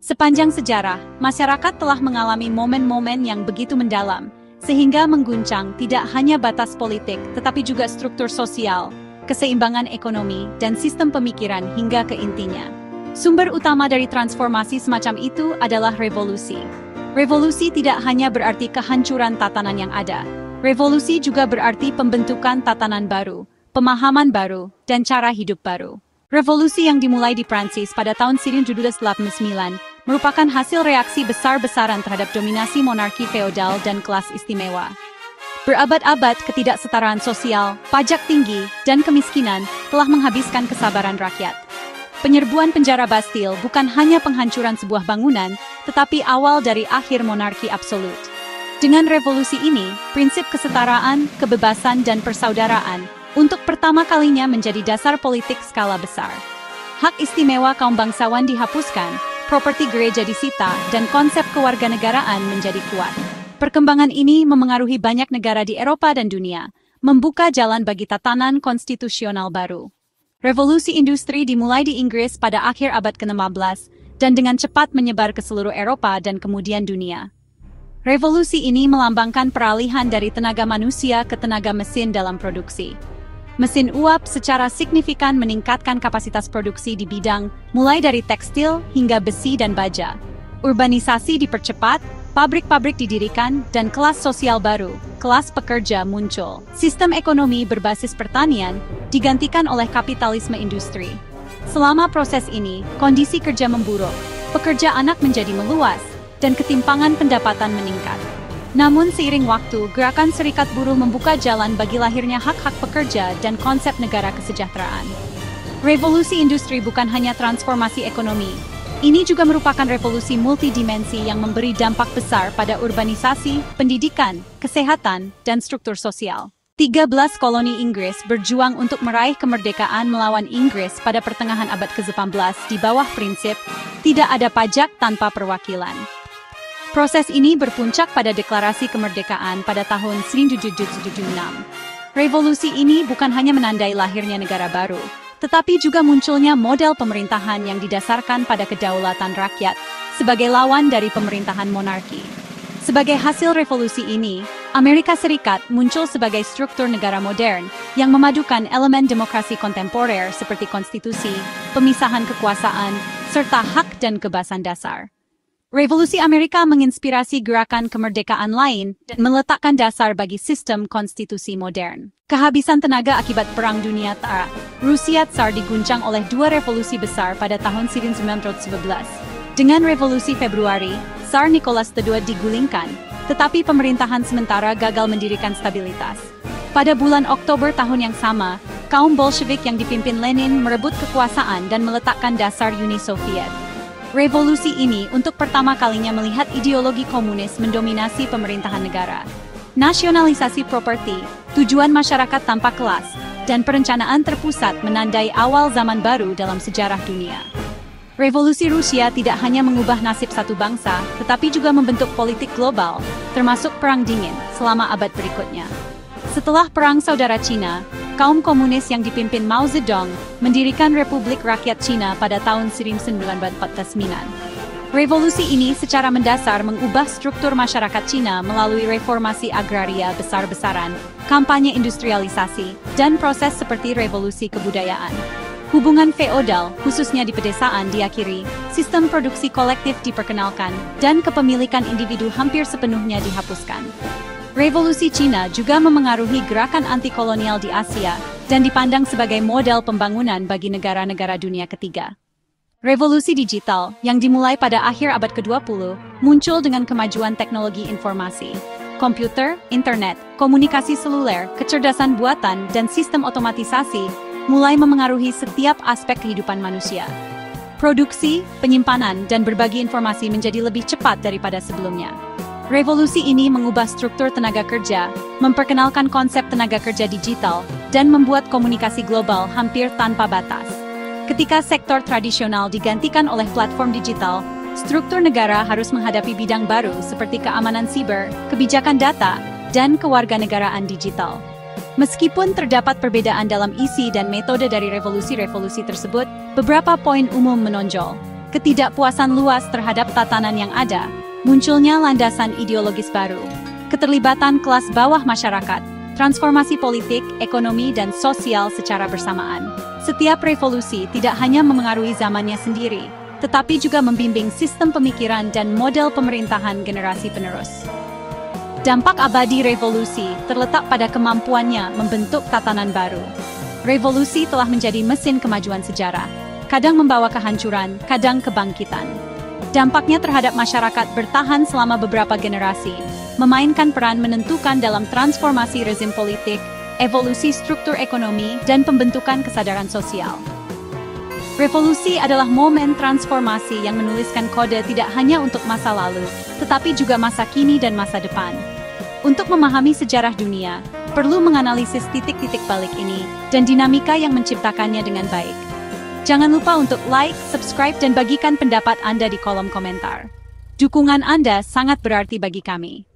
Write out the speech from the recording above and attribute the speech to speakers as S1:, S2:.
S1: Sepanjang sejarah, masyarakat telah mengalami momen-momen yang begitu mendalam, sehingga mengguncang tidak hanya batas politik, tetapi juga struktur sosial, keseimbangan ekonomi, dan sistem pemikiran hingga ke intinya. Sumber utama dari transformasi semacam itu adalah revolusi. Revolusi tidak hanya berarti kehancuran tatanan yang ada. Revolusi juga berarti pembentukan tatanan baru, pemahaman baru, dan cara hidup baru. Revolusi yang dimulai di Prancis pada tahun 1789 merupakan hasil reaksi besar-besaran terhadap dominasi monarki feodal dan kelas istimewa. Berabad-abad ketidaksetaraan sosial, pajak tinggi, dan kemiskinan telah menghabiskan kesabaran rakyat. Penyerbuan penjara Bastille bukan hanya penghancuran sebuah bangunan, tetapi awal dari akhir monarki absolut. Dengan revolusi ini, prinsip kesetaraan, kebebasan, dan persaudaraan untuk pertama kalinya menjadi dasar politik skala besar. Hak istimewa kaum bangsawan dihapuskan, properti gereja disita, dan konsep kewarganegaraan menjadi kuat. Perkembangan ini memengaruhi banyak negara di Eropa dan dunia, membuka jalan bagi tatanan konstitusional baru. Revolusi industri dimulai di Inggris pada akhir abad ke-16 dan dengan cepat menyebar ke seluruh Eropa dan kemudian dunia. Revolusi ini melambangkan peralihan dari tenaga manusia ke tenaga mesin dalam produksi. Mesin uap secara signifikan meningkatkan kapasitas produksi di bidang mulai dari tekstil hingga besi dan baja. Urbanisasi dipercepat, pabrik-pabrik didirikan, dan kelas sosial baru, kelas pekerja muncul. Sistem ekonomi berbasis pertanian digantikan oleh kapitalisme industri. Selama proses ini, kondisi kerja memburuk, pekerja anak menjadi meluas, dan ketimpangan pendapatan meningkat. Namun seiring waktu, gerakan serikat buruh membuka jalan bagi lahirnya hak-hak pekerja dan konsep negara kesejahteraan. Revolusi industri bukan hanya transformasi ekonomi. Ini juga merupakan revolusi multidimensi yang memberi dampak besar pada urbanisasi, pendidikan, kesehatan, dan struktur sosial. 13 koloni Inggris berjuang untuk meraih kemerdekaan melawan Inggris pada pertengahan abad ke-18 di bawah prinsip tidak ada pajak tanpa perwakilan. Proses ini berpuncak pada deklarasi kemerdekaan pada tahun 1776. Revolusi ini bukan hanya menandai lahirnya negara baru, tetapi juga munculnya model pemerintahan yang didasarkan pada kedaulatan rakyat sebagai lawan dari pemerintahan monarki. Sebagai hasil revolusi ini, Amerika Serikat muncul sebagai struktur negara modern yang memadukan elemen demokrasi kontemporer seperti konstitusi, pemisahan kekuasaan, serta hak dan kebebasan dasar. Revolusi Amerika menginspirasi gerakan kemerdekaan lain dan meletakkan dasar bagi sistem konstitusi modern. Kehabisan tenaga akibat Perang Dunia II, Rusia Tsar diguncang oleh dua revolusi besar pada tahun 1911. Dengan Revolusi Februari, Tsar Nicholas II digulingkan, tetapi pemerintahan sementara gagal mendirikan stabilitas. Pada bulan Oktober tahun yang sama, kaum Bolshevik yang dipimpin Lenin merebut kekuasaan dan meletakkan dasar Uni Soviet. Revolusi ini untuk pertama kalinya melihat ideologi komunis mendominasi pemerintahan negara. Nasionalisasi properti, tujuan masyarakat tanpa kelas, dan perencanaan terpusat menandai awal zaman baru dalam sejarah dunia. Revolusi Rusia tidak hanya mengubah nasib satu bangsa, tetapi juga membentuk politik global, termasuk Perang Dingin, selama abad berikutnya. Setelah Perang Saudara Cina, kaum komunis yang dipimpin Mao Zedong mendirikan Republik Rakyat Cina pada tahun 1949. Revolusi ini secara mendasar mengubah struktur masyarakat Cina melalui reformasi agraria besar-besaran, kampanye industrialisasi, dan proses seperti revolusi kebudayaan. Hubungan feodal, khususnya di pedesaan, diakhiri, sistem produksi kolektif diperkenalkan, dan kepemilikan individu hampir sepenuhnya dihapuskan. Revolusi Cina juga memengaruhi gerakan anti-kolonial di Asia dan dipandang sebagai model pembangunan bagi negara-negara dunia ketiga. Revolusi digital, yang dimulai pada akhir abad ke-20, muncul dengan kemajuan teknologi informasi. Komputer, internet, komunikasi seluler, kecerdasan buatan, dan sistem otomatisasi mulai memengaruhi setiap aspek kehidupan manusia. Produksi, penyimpanan, dan berbagi informasi menjadi lebih cepat daripada sebelumnya. Revolusi ini mengubah struktur tenaga kerja, memperkenalkan konsep tenaga kerja digital, dan membuat komunikasi global hampir tanpa batas. Ketika sektor tradisional digantikan oleh platform digital, struktur negara harus menghadapi bidang baru seperti keamanan siber, kebijakan data, dan kewarganegaraan digital. Meskipun terdapat perbedaan dalam isi dan metode dari revolusi-revolusi tersebut, beberapa poin umum menonjol. ketidakpuasan luas terhadap tatanan yang ada, munculnya landasan ideologis baru, keterlibatan kelas bawah masyarakat, transformasi politik, ekonomi, dan sosial secara bersamaan. Setiap revolusi tidak hanya memengaruhi zamannya sendiri, tetapi juga membimbing sistem pemikiran dan model pemerintahan generasi penerus. Dampak abadi revolusi terletak pada kemampuannya membentuk tatanan baru. Revolusi telah menjadi mesin kemajuan sejarah, kadang membawa kehancuran, kadang kebangkitan. Dampaknya terhadap masyarakat bertahan selama beberapa generasi, memainkan peran menentukan dalam transformasi rezim politik, evolusi struktur ekonomi, dan pembentukan kesadaran sosial. Revolusi adalah momen transformasi yang menuliskan kode tidak hanya untuk masa lalu, tetapi juga masa kini dan masa depan. Untuk memahami sejarah dunia, perlu menganalisis titik-titik balik ini dan dinamika yang menciptakannya dengan baik. Jangan lupa untuk like, subscribe, dan bagikan pendapat Anda di kolom komentar. Dukungan Anda sangat berarti bagi kami.